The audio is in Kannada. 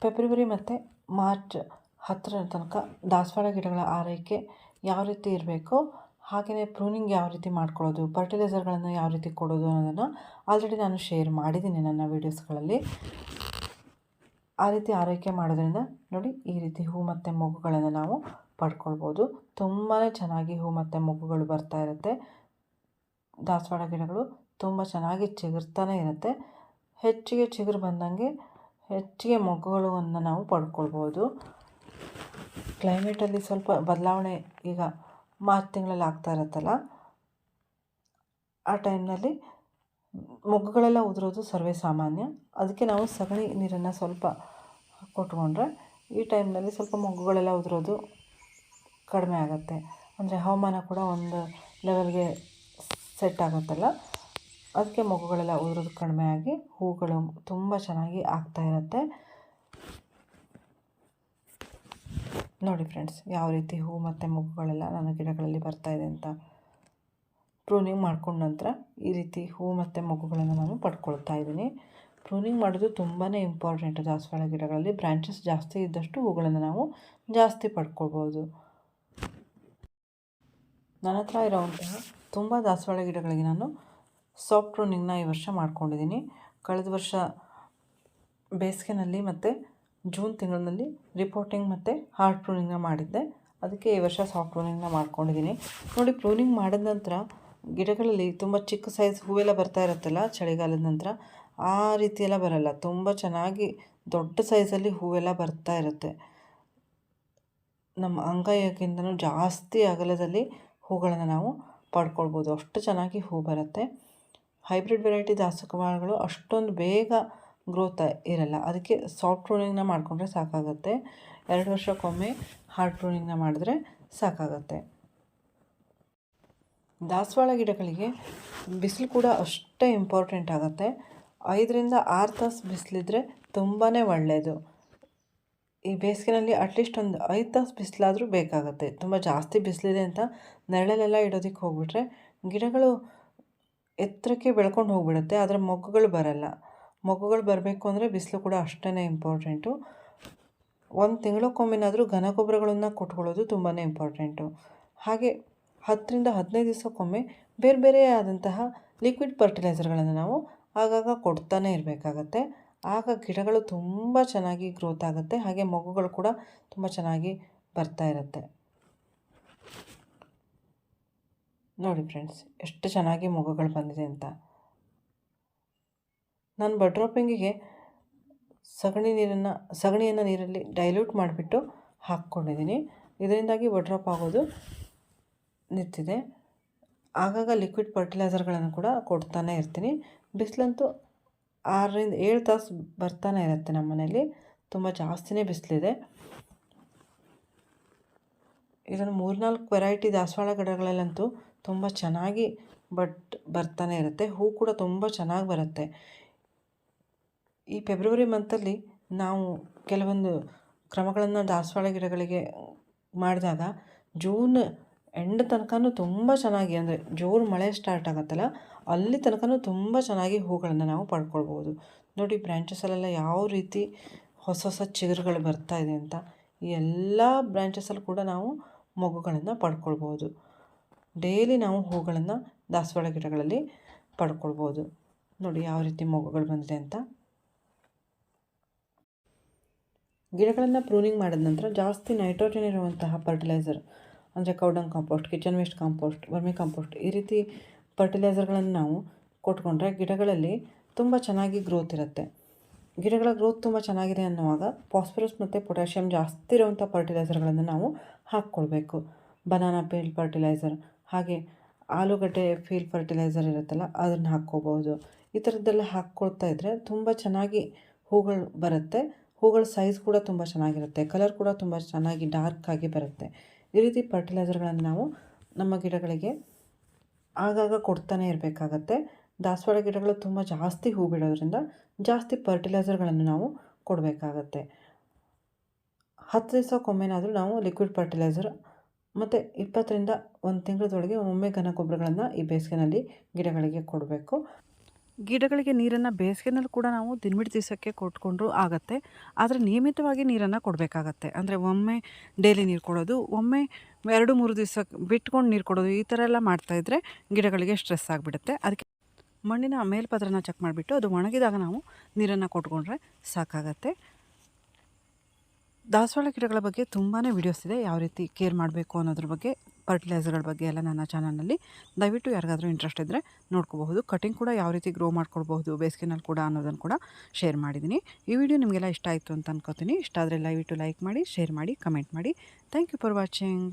ಫೆಬ್ರವರಿ ಮತ್ತು ಮಾರ್ಚ್ 10ರ ತನಕ ದಾಸವಾಳ ಗಿಡಗಳ ಆರೈಕೆ ಯಾವ ರೀತಿ ಇರಬೇಕು, ಹಾಗೆಯೇ ಪ್ರೂನಿಂಗ್ ಯಾವ ರೀತಿ ಮಾಡ್ಕೊಳ್ಳೋದು, ಫರ್ಟಿಲೈಸರ್ಗಳನ್ನು ಯಾವ ರೀತಿ ಕೊಡೋದು ಅನ್ನೋದನ್ನು ಆಲ್ರೆಡಿ ನಾನು ಶೇರ್ ಮಾಡಿದ್ದೀನಿ ನನ್ನ ವೀಡಿಯೋಸ್ಗಳಲ್ಲಿ. ಆ ರೀತಿ ಆರೈಕೆ ಮಾಡೋದ್ರಿಂದ ನೋಡಿ ಈ ರೀತಿ ಹೂ ಮತ್ತು ಮೊಗ್ಗುಗಳನ್ನು ನಾವು ಪಡ್ಕೊಳ್ಬೋದು. ತುಂಬಾ ಚೆನ್ನಾಗಿ ಹೂ ಮತ್ತು ಮೊಗ್ಗುಗಳು ಬರ್ತಾ ಇರುತ್ತೆ. ದಾಸವಾಳ ಗಿಡಗಳು ತುಂಬ ಚೆನ್ನಾಗಿ ಚಿಗುರ್ತಾನೆ ಇರುತ್ತೆ. ಹೆಚ್ಚಿಗೆ ಚಿಗುರು ಬಂದಂಗೆ ಹೆಚ್ಚಿಗೆ ಮೊಗ್ಗುಗಳನ್ನು ನಾವು ಪಡ್ಕೊಳ್ಬೋದು. ಕ್ಲೈಮೇಟಲ್ಲಿ ಸ್ವಲ್ಪ ಬದಲಾವಣೆ ಈಗ ಮಾರ್ಚ್ ತಿಂಗಳಲ್ಲಿ ಆಗ್ತಾ ಇರುತ್ತಲ್ಲ, ಆ ಟೈಮ್ನಲ್ಲಿ ಮೊಗ್ಗುಗಳೆಲ್ಲ ಉದುರೋದು ಸರ್ವೇ ಸಾಮಾನ್ಯ. ಅದಕ್ಕೆ ನಾವು ಸಗಣಿ ನೀರನ್ನು ಸ್ವಲ್ಪ ಕೊಟ್ಕೊಂಡ್ರೆ ಈ ಟೈಮ್ನಲ್ಲಿ ಸ್ವಲ್ಪ ಮೊಗ್ಗುಗಳೆಲ್ಲ ಉದುರೋದು ಕಡಿಮೆ ಆಗುತ್ತೆ. ಅಂದರೆ ಹವಾಮಾನ ಕೂಡ ಒಂದು ಲೆವೆಲ್ಗೆ ಸೆಟ್ ಆಗುತ್ತಲ್ಲ, ಅದಕ್ಕೆ ಮೊಗ್ಗುಗಳೆಲ್ಲ ಉದುರೋದು ಕಡಿಮೆ ಆಗಿ ಹೂಗಳು ತುಂಬ ಚೆನ್ನಾಗಿ ಆಗ್ತಾ ಇರುತ್ತೆ. ನೋಡಿ ಫ್ರೆಂಡ್ಸ್, ಯಾವ ರೀತಿ ಹೂ ಮತ್ತು ಮೊಗ್ಗುಗಳೆಲ್ಲ ನನ್ನ ಗಿಡಗಳಲ್ಲಿ ಬರ್ತಾಯಿದೆ ಅಂತ. ಪ್ರೂನಿಂಗ್ ಮಾಡ್ಕೊಂಡ ನಂತರ ಈ ರೀತಿ ಹೂ ಮತ್ತು ಮೊಗ್ಗುಗಳನ್ನು ನಾನು ಪಡ್ಕೊಳ್ತಾ ಇದ್ದೀನಿ. ಪ್ರೂನಿಂಗ್ ಮಾಡೋದು ತುಂಬಾ ಇಂಪಾರ್ಟೆಂಟ್. ದಾಸವಾಳ ಗಿಡಗಳಲ್ಲಿ ಬ್ರ್ಯಾಂಚಸ್ ಜಾಸ್ತಿ ಇದ್ದಷ್ಟು ಹೂಗಳನ್ನು ನಾವು ಜಾಸ್ತಿ ಪಡ್ಕೊಳ್ಬೋದು. ನನ್ನ ಹತ್ರ ಇರೋವಂತಹ ತುಂಬ ದಾಸವಾಳ ಗಿಡಗಳಿಗೆ ನಾನು ಸಾಫ್ಟ್ ಪ್ರೂನಿಂಗ್ನ ಈ ವರ್ಷ ಮಾಡ್ಕೊಂಡಿದ್ದೀನಿ. ಕಳೆದ ವರ್ಷ ಬೇಸಿಗೆನಲ್ಲಿ ಮತ್ತು ಜೂನ್ ತಿಂಗಳಿನಲ್ಲಿ ರಿಪೋರ್ಟಿಂಗ್ ಮತ್ತು ಹಾರ್ಡ್ ಪ್ರೂನಿಂಗ್ನ ಮಾಡಿದ್ದೆ. ಅದಕ್ಕೆ ಈ ವರ್ಷ ಸಾಫ್ಟ್ ಪ್ರೂನಿಂಗ್ನ ಮಾಡ್ಕೊಂಡಿದ್ದೀನಿ. ನೋಡಿ, ಪ್ರೂನಿಂಗ್ ಮಾಡಿದ ನಂತರ ಗಿಡಗಳಲ್ಲಿ ತುಂಬ ಚಿಕ್ಕ ಸೈಜ್ ಹೂವೆಲ್ಲ ಬರ್ತಾ ಇರುತ್ತಲ್ಲ ಚಳಿಗಾಲದ ನಂತರ, ಆ ರೀತಿಯೆಲ್ಲ ಬರಲ್ಲ. ತುಂಬ ಚೆನ್ನಾಗಿ ದೊಡ್ಡ ಸೈಜಲ್ಲಿ ಹೂವೆಲ್ಲ ಬರ್ತಾ ಇರುತ್ತೆ. ನಮ್ಮ ಅಂಗೈಯಕ್ಕಿಂತಲೂ ಜಾಸ್ತಿ ಅಗಲದಲ್ಲಿ ಹೂಗಳನ್ನು ನಾವು ಪಡ್ಕೊಳ್ಬೋದು. ಅಷ್ಟು ಚೆನ್ನಾಗಿ ಹೂ ಬರುತ್ತೆ. ಹೈಬ್ರಿಡ್ ವೆರೈಟಿ ದಾಸವಾಳಗಳು ಅಷ್ಟೊಂದು ಬೇಗ ಗ್ರೋತ್ ಇರಲ್ಲ. ಅದಕ್ಕೆ ಸಾಫ್ಟ್ ಪ್ರೂನಿಂಗ್ನ ಮಾಡಿಕೊಂಡ್ರೆ ಸಾಕಾಗುತ್ತೆ. 2 ವರ್ಷಕ್ಕೊಮ್ಮೆ ಹಾರ್ಡ್ ಪ್ರೂನಿಂಗ್ನ ಮಾಡಿದ್ರೆ ಸಾಕಾಗುತ್ತೆ. ದಾಸವಾಳ ಗಿಡಗಳಿಗೆ ಬಿಸಿಲು ಕೂಡ ಅಷ್ಟೇ ಇಂಪಾರ್ಟೆಂಟ್ ಆಗುತ್ತೆ. 5ರಿಂದ 6 ತಾಸು ಬಿಸಿಲಿದ್ರೆ ತುಂಬಾ ಒಳ್ಳೆಯದು. ಈ ಬೇಸಿಗೆನಲ್ಲಿ ಅಟ್ಲೀಸ್ಟ್ ಒಂದು 5 ತಾಸು ಬಿಸಿಲಾದರೂ ಬೇಕಾಗುತ್ತೆ. ತುಂಬ ಜಾಸ್ತಿ ಬಿಸಿಲಿದೆ ಅಂತ ನೆರಳಲ್ಲೆಲ್ಲ ಇಡೋದಕ್ಕೆ ಹೋಗ್ಬಿಟ್ರೆ ಗಿಡಗಳು ಎತ್ತರಕ್ಕೆ ಬೆಳ್ಕೊಂಡು ಹೋಗ್ಬಿಡುತ್ತೆ, ಆದರೆ ಮೊಗ್ಗುಗಳು ಬರಲ್ಲ. ಮೊಗ್ಗುಗಳು ಬರಬೇಕು ಅಂದರೆ ಬಿಸಿಲು ಕೂಡ ಅಷ್ಟೇ ಇಂಪಾರ್ಟೆಂಟು. 1 ತಿಂಗಳಕ್ಕೊಮ್ಮೆನಾದರೂ ಘನ ಗೊಬ್ಬರಗಳನ್ನು ಕೊಟ್ಕೊಳ್ಳೋದು ತುಂಬಾ ಇಂಪಾರ್ಟೆಂಟು. ಹಾಗೆ 10ರಿಂದ 15 ದಿವಸಕ್ಕೊಮ್ಮೆ ಬೇರೆ ಬೇರೆ ಆದಂತಹ ಲಿಕ್ವಿಡ್ ಫರ್ಟಿಲೈಸರ್ಗಳನ್ನು ನಾವು ಆಗಾಗ ಕೊಡ್ತಾನೆ ಇರಬೇಕಾಗತ್ತೆ. ಆಗ ಗಿಡಗಳು ತುಂಬ ಚೆನ್ನಾಗಿ ಗ್ರೋತ್ ಆಗುತ್ತೆ. ಹಾಗೆ ಮೊಗ್ಗುಗಳು ಕೂಡ ತುಂಬ ಚೆನ್ನಾಗಿ ಬರ್ತಾ ಇರುತ್ತೆ. ನೋಡಿ ಫ್ರೆಂಡ್ಸ್, ಎಷ್ಟು ಚೆನ್ನಾಗಿ ಮೊಗ್ಗುಗಳು ಬಂದಿದೆ ಅಂತ. ನಾನು ಬಡ್ ಡ್ರಾಪಿಂಗಿಗೆ ಸಗಣಿಯನ್ನು ನೀರಲ್ಲಿ ಡೈಲ್ಯೂಟ್ ಮಾಡಿಬಿಟ್ಟು ಹಾಕ್ಕೊಂಡಿದ್ದೀನಿ. ಇದರಿಂದಾಗಿ ಬಡ್ ಡ್ರಾಪ್ ಆಗೋದು ನಿಂತಿದೆ. ಆಗಾಗ ಲಿಕ್ವಿಡ್ ಫರ್ಟಿಲೈಸರ್ಗಳನ್ನು ಕೂಡ ಕೊಡ್ತಾನೆ ಇರ್ತೀನಿ. ಬಿಸಿಲಂತೂ 6ರಿಂದ 7 ತಾಸು ಬರ್ತಾನೆ ಇರುತ್ತೆ ನಮ್ಮ ಮನೇಲಿ. ತುಂಬ ಜಾಸ್ತಿನೇ ಬಿಸಿಲಿದೆ. ಇದನ್ನು 3-4 ವೆರೈಟಿ ದಾಸವಾಳ ಗಿಡಗಳಲ್ಲಂತೂ ತುಂಬ ಚೆನ್ನಾಗಿ ಬರ್ತಾನೆ ಇರುತ್ತೆ. ಹೂ ಕೂಡ ತುಂಬ ಚೆನ್ನಾಗಿ ಬರುತ್ತೆ. ಈ ಫೆಬ್ರವರಿ ಮಂತಲ್ಲಿ ನಾವು ಕೆಲವೊಂದು ಕ್ರಮಗಳನ್ನು ದಾಸವಾಳ ಗಿಡಗಳಿಗೆ ಮಾಡಿದಾಗ ಜೂನ್ ಎಂಡ್ ತನಕನೂ ತುಂಬ ಚೆನ್ನಾಗಿ, ಅಂದರೆ ಜೋರು ಮಳೆ ಸ್ಟಾರ್ಟ್ ಆಗುತ್ತಲ್ಲ ಅಲ್ಲಿ ತನಕನೂ ತುಂಬ ಚೆನ್ನಾಗಿ ಹೂಗಳನ್ನು ನಾವು ಪಡ್ಕೊಳ್ಬೋದು. ನೋಡಿ, ಬ್ರ್ಯಾಂಚಸಲ್ಲೆಲ್ಲ ಯಾವ ರೀತಿ ಹೊಸ ಹೊಸ ಚಿಗುರುಗಳು ಬರ್ತಾ ಇದೆ ಅಂತ. ಈ ಎಲ್ಲ ಬ್ರ್ಯಾಂಚಸಲ್ಲಿ ಕೂಡ ನಾವು ಮೊಗ್ಗುಗಳನ್ನು ಪಡ್ಕೊಳ್ಬೋದು. ಡೈಲಿ ನಾವು ಹೂಗಳನ್ನು ದಾಸವಾಳ ಗಿಡಗಳಲ್ಲಿ ಪಡ್ಕೊಳ್ಬೋದು. ನೋಡಿ ಯಾವ ರೀತಿ ಮೊಗ್ಗುಗಳು ಬಂದಿದೆ ಅಂತ. ಗಿಡಗಳನ್ನು ಪ್ರೂನಿಂಗ್ ಮಾಡಿದ ನಂತರ ಜಾಸ್ತಿ ನೈಟ್ರೋಜನ್ ಇರುವಂತಹ ಫರ್ಟಿಲೈಸರ್, ಅಂದರೆ ಕೌಡಂಗ್ compost, kitchen waste compost, vermi compost, ಈ ರೀತಿ ಫರ್ಟಿಲೈಸರ್ಗಳನ್ನು ನಾವು ಕೊಟ್ಕೊಂಡ್ರೆ ಗಿಡಗಳಲ್ಲಿ ತುಂಬ ಚೆನ್ನಾಗಿ ಗ್ರೋತ್ ಇರುತ್ತೆ. ಗಿಡಗಳ ಗ್ರೋತ್ ತುಂಬ ಚೆನ್ನಾಗಿದೆ ಅನ್ನುವಾಗ ಫಾಸ್ಫರಸ್ ಮತ್ತು ಪೊಟ್ಯಾಷಿಯಮ್ ಜಾಸ್ತಿ ಇರುವಂಥ ಫರ್ಟಿಲೈಸರ್ಗಳನ್ನು ನಾವು ಹಾಕ್ಕೊಳ್ಬೇಕು. ಬನಾನಾ ಪೀಲ್ ಫರ್ಟಿಲೈಸರ್, ಹಾಗೆ ಆಲೂಗಡ್ಡೆ ಫೀಲ್ ಫರ್ಟಿಲೈಸರ್ ಇರುತ್ತಲ್ಲ ಅದನ್ನು ಹಾಕ್ಕೋಬೋದು. ಈ ಥರದ್ದೆಲ್ಲ ಹಾಕ್ಕೊಳ್ತಾ ಇದ್ದರೆ ತುಂಬ ಚೆನ್ನಾಗಿ ಹೂಗಳು ಬರುತ್ತೆ. ಹೂಗಳ ಸೈಜ್ ಕೂಡ ತುಂಬ ಚೆನ್ನಾಗಿರುತ್ತೆ. ಕಲರ್ ಕೂಡ ತುಂಬ ಚೆನ್ನಾಗಿ ಡಾರ್ಕ್ ಆಗಿ ಬರುತ್ತೆ. ಈ ರೀತಿ ಫರ್ಟಿಲೈಸರ್ಗಳನ್ನು ನಾವು ನಮ್ಮ ಗಿಡಗಳಿಗೆ ಆಗಾಗ ಕೊಡ್ತಾನೆ ಇರಬೇಕಾಗತ್ತೆ. ದಾಸವಾಳ ಗಿಡಗಳು ತುಂಬ ಜಾಸ್ತಿ ಹೂ ಬಿಡೋದ್ರಿಂದ ಜಾಸ್ತಿ ಫರ್ಟಿಲೈಸರ್ಗಳನ್ನು ನಾವು ಕೊಡಬೇಕಾಗತ್ತೆ. 10 ದಿವಸಕ್ಕೊಮ್ಮೆನಾದರೂ ನಾವು ಲಿಕ್ವಿಡ್ ಫರ್ಟಿಲೈಸರ್ ಮತ್ತು 20ರಿಂದ 1 ತಿಂಗಳದೊಳಗೆ ಒಮ್ಮೆ ಘನ ಗೊಬ್ಬರಗಳನ್ನು ಈ ಬೇಸಿಗೆನಲ್ಲಿ ಗಿಡಗಳಿಗೆ ಕೊಡಬೇಕು. ಗಿಡಗಳಿಗೆ ನೀರನ್ನು ಬೇಸಿಗೆನಲ್ಲಿ ಕೂಡ ನಾವು ದಿನವಿಡೀ ದಿವಸಕ್ಕೆ ಕೊಟ್ಕೊಂಡ್ರೂ ಆಗುತ್ತೆ. ಆದರೆ ನಿಯಮಿತವಾಗಿ ನೀರನ್ನು ಕೊಡಬೇಕಾಗತ್ತೆ. ಅಂದರೆ ಒಮ್ಮೆ ಡೈಲಿ ನೀರು ಕೊಡೋದು, ಒಮ್ಮೆ 2-3 ದಿವಸ ಬಿಟ್ಕೊಂಡು ನೀರು ಕೊಡೋದು, ಈ ಥರ ಎಲ್ಲ ಮಾಡ್ತಾಯಿದ್ರೆ ಗಿಡಗಳಿಗೆ ಸ್ಟ್ರೆಸ್ ಆಗಿಬಿಡುತ್ತೆ. ಅದಕ್ಕೆ ಮಣ್ಣಿನ ಮೇಲ್ಪದರನ ಚೆಕ್ ಮಾಡಿಬಿಟ್ಟು ಅದು ಒಣಗಿದಾಗ ನಾವು ನೀರನ್ನು ಕೊಟ್ಕೊಂಡ್ರೆ ಸಾಕಾಗತ್ತೆ. ದಾಸವಾಳ ಗಿಡಗಳ ಬಗ್ಗೆ ತುಂಬಾ ವಿಡಿಯೋಸ್ ಇದೆ, ಯಾವ ರೀತಿ ಕೇರ್ ಮಾಡಬೇಕು ಅನ್ನೋದ್ರ ಬಗ್ಗೆ, ಫರ್ಟಿಲೈಸರ್ಗಳ ಬಗ್ಗೆ ಎಲ್ಲ ನನ್ನ ಚಾನಲ್ನಲ್ಲಿ. ದಯವಿಟ್ಟು ಯಾರಿಗಾದರೂ ಇಂಟ್ರೆಸ್ಟ್ ಇದ್ದರೆ ನೋಡ್ಕೋಬಹುದು. ಕಟಿಂಗ್ ಕೂಡ ಯಾವ ರೀತಿ ಗ್ರೋ ಮಾಡ್ಕೊಳ್ಬಹುದು ಬೇಸಿಗೆನಲ್ಲಿ ಕೂಡ ಅನ್ನೋದನ್ನು ಕೂಡ ಶೇರ್ ಮಾಡಿದ್ದೀನಿ. ಈ ವಿಡಿಯೋ ನಿಮಗೆಲ್ಲ ಇಷ್ಟ ಆಯಿತು ಅಂತ ಅನ್ಕೋತೀನಿ. ಇಷ್ಟ ಆದರೆ ದಯವಿಟ್ಟು ಲೈಕ್ ಮಾಡಿ, ಶೇರ್ ಮಾಡಿ, ಕಮೆಂಟ್ ಮಾಡಿ. Thank you for watching.